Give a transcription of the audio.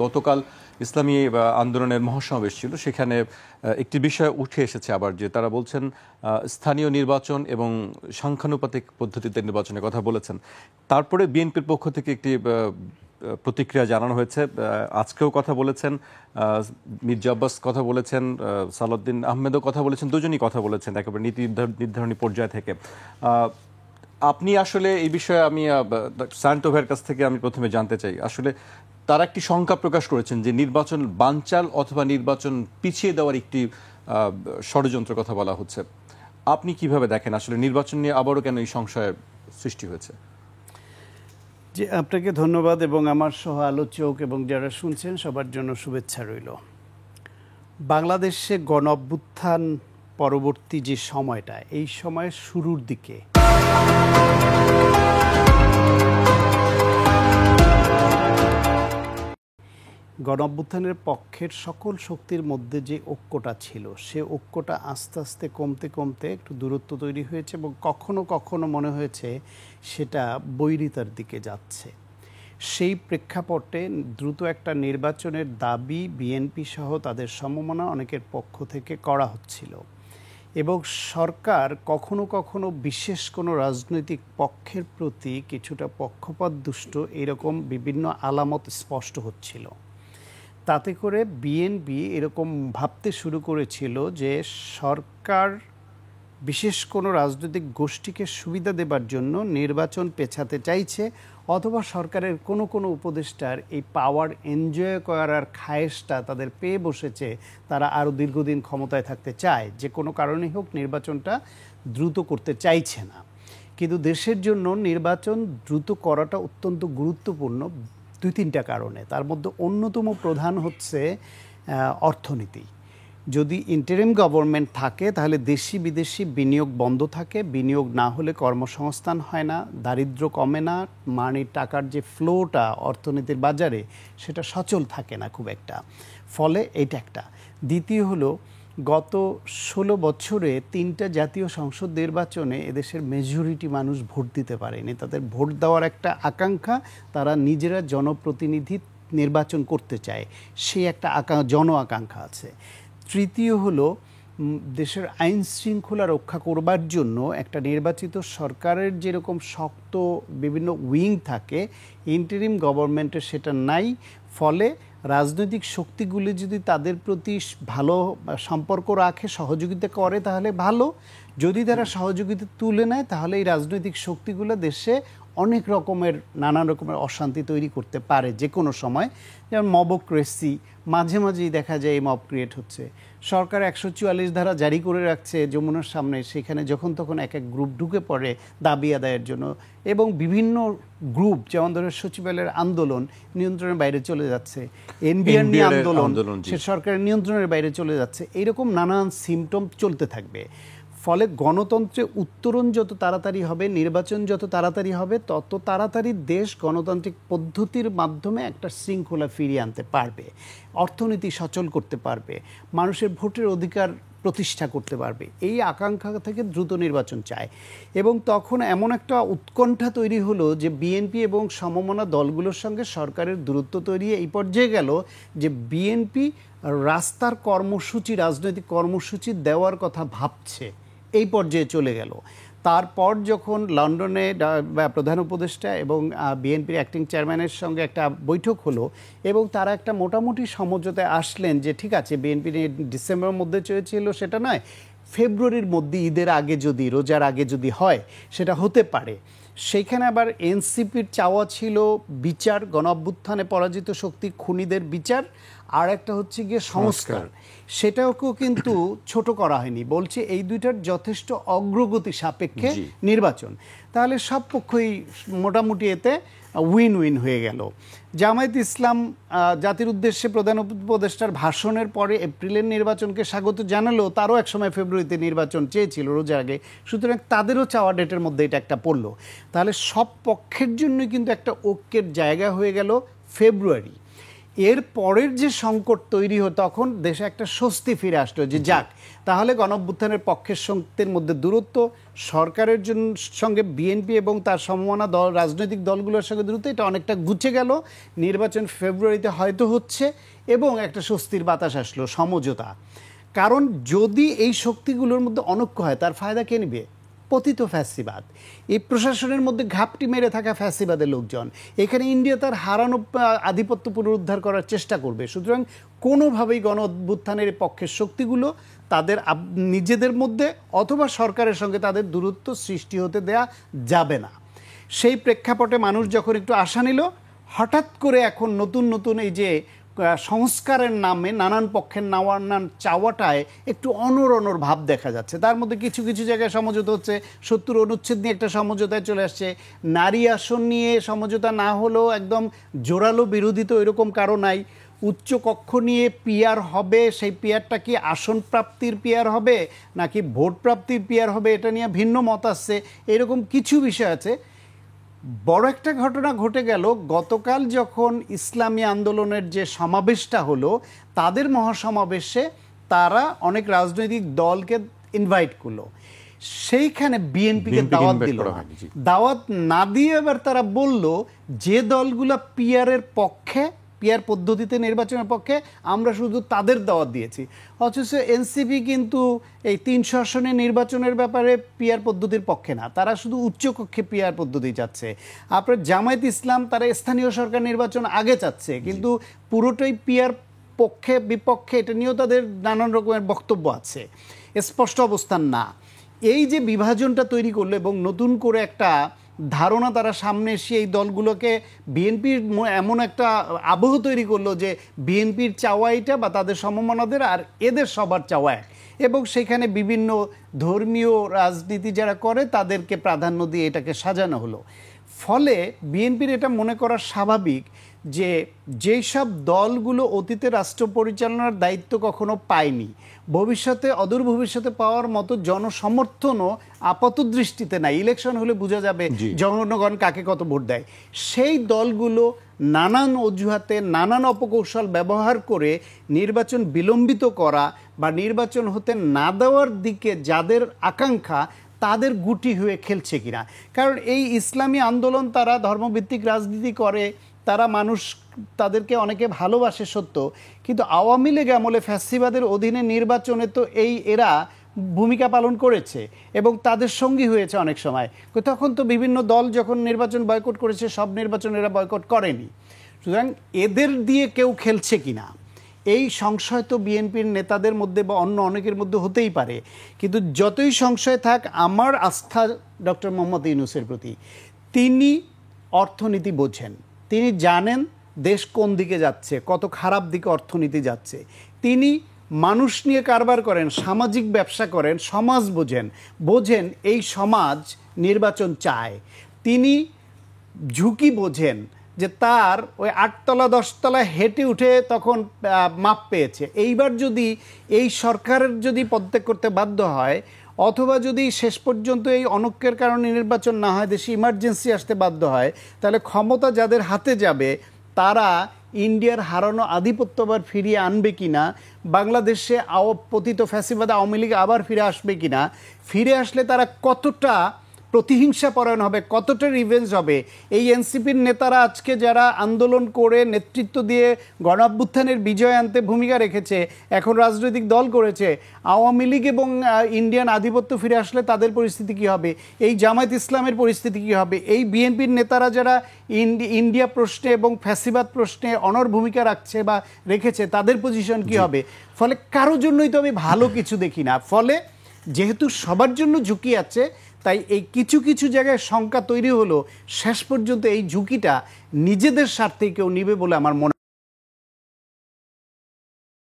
গতকাল ইসলামী আন্দোলনের মহাসমাবেশ ছিল, সেখানে একটি বিষয় উঠে এসেছে আবার, যে তারা বলছেন স্থানীয় নির্বাচন এবং সংখ্যানুপাতিক পদ্ধতিতে নির্বাচনের কথা বলেছেন। তারপরে বিএনপির পক্ষ থেকে একটি প্রতিক্রিয়া জানানো হয়েছে। আজকেও কথা বলেছেন মির্জা আব্বাস, কথা বলেছেন সালাউদ্দিন আহমেদও কথা বলেছেন, দুজনই কথা বলেছেন একেবারে নীতি নির্ধারণী পর্যায় থেকে। আপনি আসলে এই বিষয়ে আমি সায়ন্ত ভাইয়ের কাছ থেকে আমি প্রথমে জানতে চাই, আসলে তারা একটি শঙ্কা প্রকাশ করেছেন যে নির্বাচন বানচাল অথবা নির্বাচন পিছিয়ে দেওয়ার একটি ষড়যন্ত্রের কথা বলা হচ্ছে। আপনি কিভাবে দেখেন আসলে নির্বাচন নিয়ে আবারও কেন এই সংশয়ের সৃষ্টি হয়েছে? জি, আপনাকে ধন্যবাদ এবং আমার সহ আলোচক এবং যারা শুনছেন সবার জন্য শুভেচ্ছা রইল। বাংলাদেশে গণ অভ্যুত্থান পরবর্তী যে সময়টা, এই সময়ের শুরুর দিকে গণ অভ্যুত্থানের পক্ষের সকল শক্তির মধ্যে যে ঐক্যটা ছিল, সে ঐক্যটা আস্তে আস্তে কমতে কমতে একটু দূরত্ব তৈরি হয়েছে এবং কখনো কখনো মনে হয়েছে সেটা বৈরিতার দিকে যাচ্ছে। সেই প্রেক্ষাপটে দ্রুত একটা নির্বাচনের দাবি বিএনপি সহ তাদের সমমনা অনেকের পক্ষ থেকে করা হচ্ছিল এবং সরকার কখনো কখনো বিশেষ কোনো রাজনৈতিক পক্ষের প্রতি কিছুটা পক্ষপাত দুষ্ট এরকম বিভিন্ন আলামত স্পষ্ট হচ্ছিল। তাতে করে বিএনপি এরকম ভাবতে শুরু করেছিল যে সরকার বিশেষ কোনো রাজনৈতিক গোষ্ঠীকে সুবিধা দেবার জন্য নির্বাচন পেছাতে চাইছে, অথবা সরকারের কোনো কোনো উপদেষ্টার এই পাওয়ার এনজয় করার খায়েশটা তাদের পেয়ে বসেছে, তারা আরও দীর্ঘদিন ক্ষমতায় থাকতে চায়, যে কোনো কারণেই হোক নির্বাচনটা দ্রুত করতে চাইছে না। কিন্তু দেশের জন্য নির্বাচন দ্রুত করাটা অত্যন্ত গুরুত্বপূর্ণ দুই তিনটা কারণে। তার মধ্যে অন্যতম প্রধান হচ্ছে অর্থনীতি। যদি ইন্টারিম গভর্নমেন্ট থাকে তাহলে দেশি বিদেশি বিনিয়োগ বন্ধ থাকে, বিনিয়োগ না হলে কর্মসংস্থান হয় না, দারিদ্র্য কমে না, মানির টাকার যে ফ্লোটা অর্থনীতির বাজারে সেটা সচল থাকে না খুব একটা, ফলে এটা একটা। দ্বিতীয় হলো, গত 16 বছরে 3টা জাতীয় সংসদ নির্বাচনে এদেশের মেজরিটি মানুষ ভোট দিতে পারেনি। তাদের ভোট দেওয়ার একটা আকাঙ্ক্ষা, তারা নিজেরা জনপ্রতিনিধি নির্বাচন করতে চায়, সেই একটা জন আকাঙ্ক্ষা আছে। তৃতীয় হলো, দেশের আইন শৃঙ্খলা রক্ষা করবার জন্য একটা নির্বাচিত সরকারের যেরকম শক্ত বিভিন্ন উইং থাকে, ইন্টারিম গভর্নমেন্টের সেটা নাই। ফলে রাজনৈতিক শক্তিগুলি যদি তাদের প্রতি ভালো সম্পর্ক রাখে, সহযোগিতা করে, তাহলে ভালো। যদি তারা সহযোগিতা তুলে নেয় তাহলে এই রাজনৈতিক শক্তিগুলো দেশে অনেক রকমের নানান রকমের অশান্তি তৈরি করতে পারে যে কোনো সময়। যেমন মবক্রেসি, মাঝে মাঝেই দেখা যায় এই মব ক্রিয়েট হচ্ছে। সরকার 144 ধারা জারি করে রাখছে যমুনার সামনে, সেখানে যখন তখন এক এক গ্রুপ ঢুকে পড়ে দাবি আদায়ের জন্য, এবং বিভিন্ন গ্রুপ যেমন ধরো সচিবালয়ের আন্দোলন নিয়ন্ত্রণের বাইরে চলে যাচ্ছে, এনবিআর নিয়ে আন্দোলন সে সরকারের নিয়ন্ত্রণের বাইরে চলে যাচ্ছে। এইরকম নানান সিমটম চলতে থাকবে। ফলে গণতন্ত্রে উত্তরণ যত তাড়াতাড়ি হবে, নির্বাচন যত তাড়াতাড়ি হবে, তত তাড়াতাড়ি দেশ গণতান্ত্রিক পদ্ধতির মাধ্যমে একটা শৃঙ্খলা ফিরিয়ে আনতে পারবে, অর্থনীতি সচল করতে পারবে, মানুষের ভোটের অধিকার প্রতিষ্ঠা করতে পারবে। এই আকাঙ্ক্ষা থেকে দ্রুত নির্বাচন চায়। এবং তখন এমন একটা উৎকণ্ঠা তৈরি হলো যে বিএনপি এবং সমমনা দলগুলোর সঙ্গে সরকারের দূরত্ব তৈরি এই পর্যায়ে গেল যে বিএনপি রাস্তার কর্মসূচি, রাজনৈতিক কর্মসূচি দেওয়ার কথা ভাবছে, এই পর্যায়ে চলে গেল। তারপর যখন লন্ডনে প্রধান উপদেষ্টা এবং বিএনপির অ্যাক্টিং চেয়ারম্যানের সঙ্গে একটা বৈঠক হলো এবং তারা একটা মোটামুটি সমঝোতায় আসলেন যে ঠিক আছে, বিএনপি ডিসেম্বরের মধ্যে চেয়েছিল সেটা নয়, ফেব্রুয়ারির মধ্যে ঈদের আগে যদি, রোজার আগে যদি হয় সেটা হতে পারে। সেইখানে আবার এনসিপির চাওয়া ছিল বিচার, গণ অভ্যুত্থানে পরাজিত শক্তি খুনিদের বিচার, আর একটা হচ্ছে গিয়ে সংস্কার। সেটাকেও কিন্তু ছোট করা হয়নি, বলছে এই দুইটার যথেষ্ট অগ্রগতি সাপেক্ষে নির্বাচন। তাহলে সব পক্ষই মোটামুটি এতে উইন উইন হয়ে গেল। জামায়াত ইসলাম জাতির উদ্দেশ্যে প্রধান উপদেষ্টার ভাষণের পরে এপ্রিলের নির্বাচনকে স্বাগত জানালেও তারও একসময় ফেব্রুয়ারিতে নির্বাচন চেয়েছিল রোজার আগে, সুতরাং তাদেরও চাওয়া ডেটের মধ্যে এটা একটা পড়লো। তাহলে সব পক্ষের জন্যই কিন্তু একটা ঐক্যের জায়গা হয়ে গেল ফেব্রুয়ারি। এর পরের যে সংকট তৈরি হতো তখন দেশে একটা স্বস্তি ফিরে আসলো যে যাক তাহলে গণঅভ্যুত্থানের পক্ষের শক্তির মধ্যে দূরত্ব, সরকারের সঙ্গে বিএনপি এবং তার সমমনা দল রাজনৈতিক দলগুলোর সঙ্গে দূরত্ব এটা অনেকটা ঘুচে গেল, নির্বাচন ফেব্রুয়ারিতে হয়তো হচ্ছে এবং একটা স্বস্তির বাতাস আসলো, সমঝোতা। কারণ যদি এই শক্তিগুলোর মধ্যে অনৈক্য হয় তার ফায়দা কে নেবে? পতিত ফ্যাসিবাদ, এই প্রশাসনের মধ্যে ঘাপটি মেরে থাকা ফ্যাসিবাদের লোকজন। এখানে ইন্ডিয়া তার হারানো আধিপত্য পুনরুদ্ধার করার চেষ্টা করবে। সুতরাং কোনোভাবেই গণ অভ্যুত্থানের পক্ষের শক্তিগুলো তাদের নিজেদের মধ্যে অথবা সরকারের সঙ্গে তাদের দূরত্ব সৃষ্টি হতে দেয়া যাবে না। সেই প্রেক্ষাপটে মানুষ যখন একটু আশা নিল, হঠাৎ করে এখন নতুন নতুন এই যে সংস্কারের নামে নানান পক্ষের নানান চাওয়াটায় একটু অনর ভাব দেখা যাচ্ছে। তার মধ্যে কিছু কিছু জায়গায় সমঝোতা হচ্ছে, ৭০ অনুচ্ছেদ নিয়ে একটা সমঝোতায় চলে আসছে, নারী আসন নিয়ে সমঝোতা না হলেও একদম জোরালো বিরোধী তো এরকম কারো নাই, উচ্চ কক্ষ নিয়ে পিআর হবে, সেই পিআরটা কি আসন প্রাপ্তির পিআর হবে নাকি ভোট প্রাপ্তির পিআর হবে এটা নিয়ে ভিন্ন মত আসছে, এরকম কিছু বিষয় আছে। বড় একটা ঘটনা ঘটে গেল গতকাল যখন ইসলামী আন্দোলনের যে সমাবেশটা হলো, তাদের মহাসমাবেশে তারা অনেক রাজনৈতিক দলকে ইনভাইট করলো, সেইখানে বিএনপিকে দাওয়াত দিল। দাওয়াত না দিয়ে এবার তারা বলল যে দলগুলো পিআরের পক্ষে, পিআর পদ্ধতিতে নির্বাচনের পক্ষে, আমরা শুধু তাদের দাওয়াত দিয়েছি। অথচ এনসিপি কিন্তু এই ৩০০ আসনে নির্বাচনের ব্যাপারে পিআর পদ্ধতির পক্ষে না, তারা শুধু উচ্চকক্ষে পিআর পদ্ধতি চাচ্ছে। আপনার জামায়াত ইসলাম তারা স্থানীয় সরকার নির্বাচন আগে চাচ্ছে, কিন্তু পুরোটাই পিআর পক্ষে বিপক্ষে, এটা নিয়েও তাদের নানান রকমের বক্তব্য আছে, স্পষ্ট অবস্থান না। এই যে বিভাজনটা তৈরি করলো এবং নতুন করে একটা ধারণা তারা সামনে এসে এই দলগুলোকে বিএনপির এমন একটা আবহ তৈরি করলো যে বিএনপির চাওয়া এটা বা তাদের সমমনাদের আর এদের সবার চাওয়া এক, এবং সেখানে বিভিন্ন ধর্মীয় রাজনীতি যারা করে তাদেরকে প্রাধান্য দিয়ে এটাকে সাজানো হলো। ফলে বিএনপির এটা মনে করা স্বাভাবিক যে যেই সব দলগুলো অতীতে রাষ্ট্র পরিচালনার দায়িত্ব কখনো পায়নি, ভবিষ্যতে অদূর ভবিষ্যতে পাওয়ার মতো জনসমর্থনও আপাত দৃষ্টিতে নাই, ইলেকশন হলে বোঝা যাবে জনগণ কাকে কত ভোট দেয়, সেই দলগুলো নানান অজুহাতে নানান অপকৌশল ব্যবহার করে নির্বাচন বিলম্বিত করা বা নির্বাচন হতে না দেওয়ার দিকে যাদের আকাঙ্ক্ষা তাদের গুটি হয়ে খেলছে কিনা। কারণ এই ইসলামী আন্দোলন তারা ধর্মভিত্তিক রাজনীতি করে, তারা মানুষ তাদেরকে অনেকে ভালোবাসে সত্য, কিন্তু আওয়ামী লীগ আমলে ফ্যাসিবাদের অধীনে নির্বাচনে তো এরা ভূমিকা পালন করেছে এবং তাদের সঙ্গী হয়েছে অনেক সময়। তখন তো বিভিন্ন দল যখন নির্বাচন বয়কট করেছে, সব নির্বাচন এরা বয়কট করেনি। সুতরাং এদের দিয়ে কেউ খেলছে কিনা এই সংশয় তো বিএনপির নেতাদের মধ্যে বা অন্য অনেকের মধ্যে হতেই পারে। কিন্তু যতই সংশয় থাক, আমার আস্থা ডক্টর মোহাম্মদ ইউনূসের প্রতি। তিনি অর্থনীতি বোঝেন, তিনি জানেন দেশ কোন দিকে যাচ্ছে, কত খারাপ দিকে অর্থনীতি যাচ্ছে। তিনি মানুষ নিয়ে কারবার করেন, সামাজিক ব্যবসা করেন, সমাজ বোঝেন এই সমাজ নির্বাচন চায়। তিনি ঝুঁকি বোঝেন যে তার ওই ৮ তলা ১০ তলা হেঁটে উঠে তখন মাপ পেয়েছে। এইবার যদি এই সরকারের যদি পদত্যাগ করতে বাধ্য হয় অথবা যদি শেষ পর্যন্ত এই অনৈক্যের কারণে নির্বাচন না হয়, দেশে ইমার্জেন্সি আসতে বাধ্য হয়, তাহলে ক্ষমতা যাদের হাতে যাবে তারা ইন্ডিয়ার হারানো আধিপত্য আবার ফিরিয়ে আনবে কিনা, বাংলাদেশে পতিত ফ্যাসিবাদ আওয়ামী লীগ আবার ফিরে আসবে কিনা, ফিরে আসলে তারা কতটা প্রতিহিংসা পরায়ণ হবে, কতটা রিভেঞ্জ হবে। এই এনসিপির নেতারা আজকে যারা আন্দোলন করে নেতৃত্ব দিয়ে গণঅভ্যুত্থানের বিজয় আনতে ভূমিকা রেখেছে, এখন রাজনৈতিক দল করেছে, আওয়ামী লীগ এবং ইন্ডিয়ান আধিপত্য ফিরে আসলে তাদের পরিস্থিতি কী হবে, এই জামায়াত ইসলামের পরিস্থিতি কী হবে, এই বিএনপির নেতারা যারা ইন্ডিয়া প্রশ্নে এবং ফ্যাসিবাদ প্রশ্নে অনড় ভূমিকা রাখছে বা রেখেছে তাদের পজিশন কী হবে। ফলে কারোর জন্যই তো আমি ভালো কিছু দেখি না। ফলে যেহেতু সবার জন্য ঝুঁকি আছে, তাই এই কিছু কিছু জায়গায় শঙ্কা তৈরি হলো, শেষ পর্যন্ত এই ঝুঁকিটা নিজেদের স্বার্থে কেউ নিবে বলে আমার মনে